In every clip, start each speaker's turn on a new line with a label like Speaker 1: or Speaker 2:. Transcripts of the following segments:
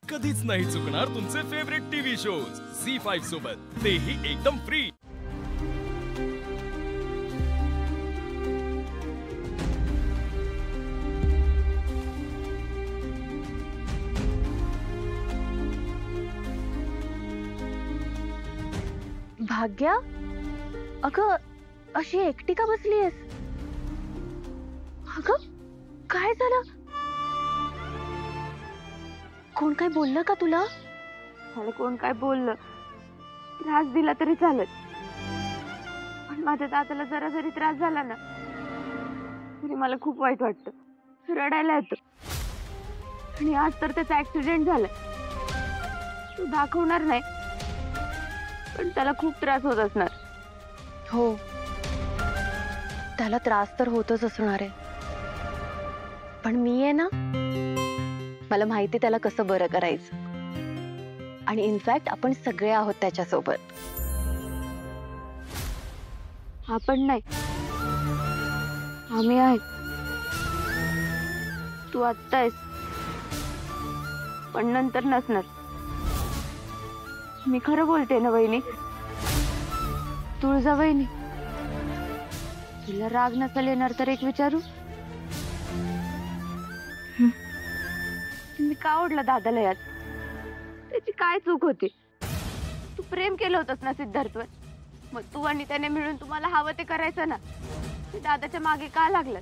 Speaker 1: कधीच नाही चुकणार तुमचे फेवरेट टीव्ही शोज झी5 सोबत, तेही एकदम फ्री।
Speaker 2: भाग्या, अगं अशी एकटी का बसलीयस? अगं काय झालं? कोण काय बोललं का तुला?
Speaker 3: मला कोण काय बोललं, त्रास दिला तरी चालत, पण माझ्या दादाला जरा जरी त्रास झाला ना तरी मला खूप वाईट वाटतं, रडायला येतं। आणि आज तर त्याचा ऍक्सिडेंट झालाय, तू दाखवणार नाही पण त्याला खूप त्रास होत असणार।
Speaker 2: हो, त्याला त्रास तर होतच असणार आहे, पण मी आहे ना, मला माहिती त्याला कसं बरं करायचं। आणि इनफॅक्ट आपण सगळे आहोत त्याच्यासोबत।
Speaker 3: आपण नाही, आम्ही आहे। तू आत्ता आहेस पण नंतर नसणार। मी खरं बोलते ना वहिनी? तुळजा वहिनी, तुला राग नसेल येणार तर एक विचारू? मी का ओढलं दादाला यात? त्याची काय चूक होती? तू प्रेम केलं होतंस ना सिद्धार्थवर, मग तू आणि त्याने मिळून तुम्हाला हवं ते करायचं ना। ते दादाच्या मागे का लागलं?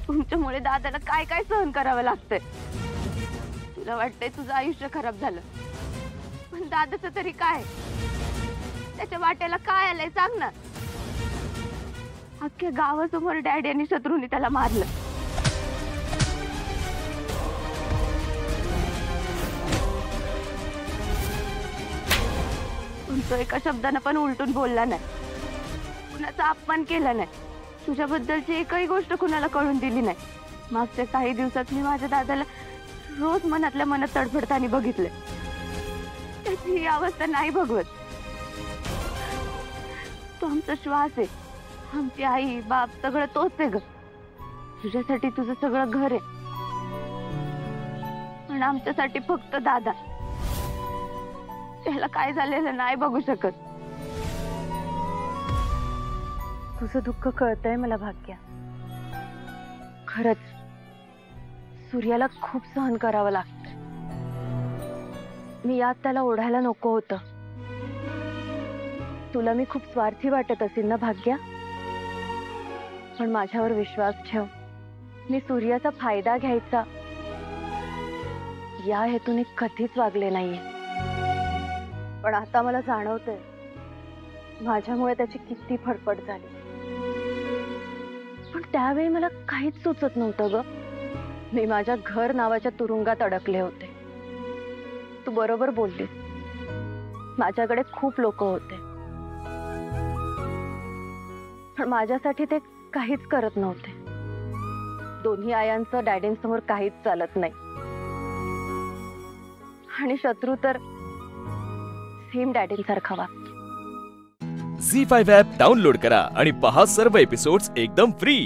Speaker 3: तुमच्यामुळे दादाला काय काय सहन करावं लागतंय। तुला वाटतंय तुझं आयुष्य खराब झालं, पण दादाचं तरी काय? त्याच्या वाट्याला काय आलंय सांग ना। अख्ख्या गावासमोर डॅडी आणि शत्रूंनी त्याला मारलं। पण तो एका शब्दानं पण उलटून बोलला नाही, कुणाचा अपमान केला नाही, तुझ्याबद्दलची एकही गोष्ट कुणाला कळून दिली नाही। मागच्या काही दिवसात मी माझ्या दादाला रोज मनातल्या मनात तडफडताना बघितले। त्याची ही अवस्था नाही भगवत। तो आमचा श्वास आहे, आमची आई बाप सगळं तोच आहे ग। तुझ्यासाठी तुझं सगळं घर आहे, पण आमच्यासाठी फक्त दादा। त्याला काय झालेलं नाही बघू शकत।
Speaker 2: तुझं दुःख कळतंय मला भाग्या। खरंच सूर्याला खूप सहन करावं लागतं। मी यात त्याला ओढायला नको होतं। तुला मी खूप स्वार्थी वाटत असेल ना भाग्या, पण माझ्यावर विश्वास ठेव, मी सूर्याचा फायदा घ्यायचा या हेतूने कधीच वागले नाहीये। पण आता मला जाणवतंय माझ्यामुळे त्याची किती फडफड झाली, पण त्यावेळी मला काहीच सुचत नव्हतं ग। मी माझ्या घर नावाच्या तुरुंगात अडकले होते। तू बरोबर बोललीस, माझ्याकडे खूप लोक होते, पण माझ्यासाठी ते काहीच करत नव्हते। दोन्ही आयांचं डॅडींसमोर काहीच चालत नाही, आणि शत्रू तर सेम डॅडींसारखा वागतो।
Speaker 1: झी5 ॲप डाउनलोड करा आणि पहा सर्व एपिसोड्स एकदम फ्री।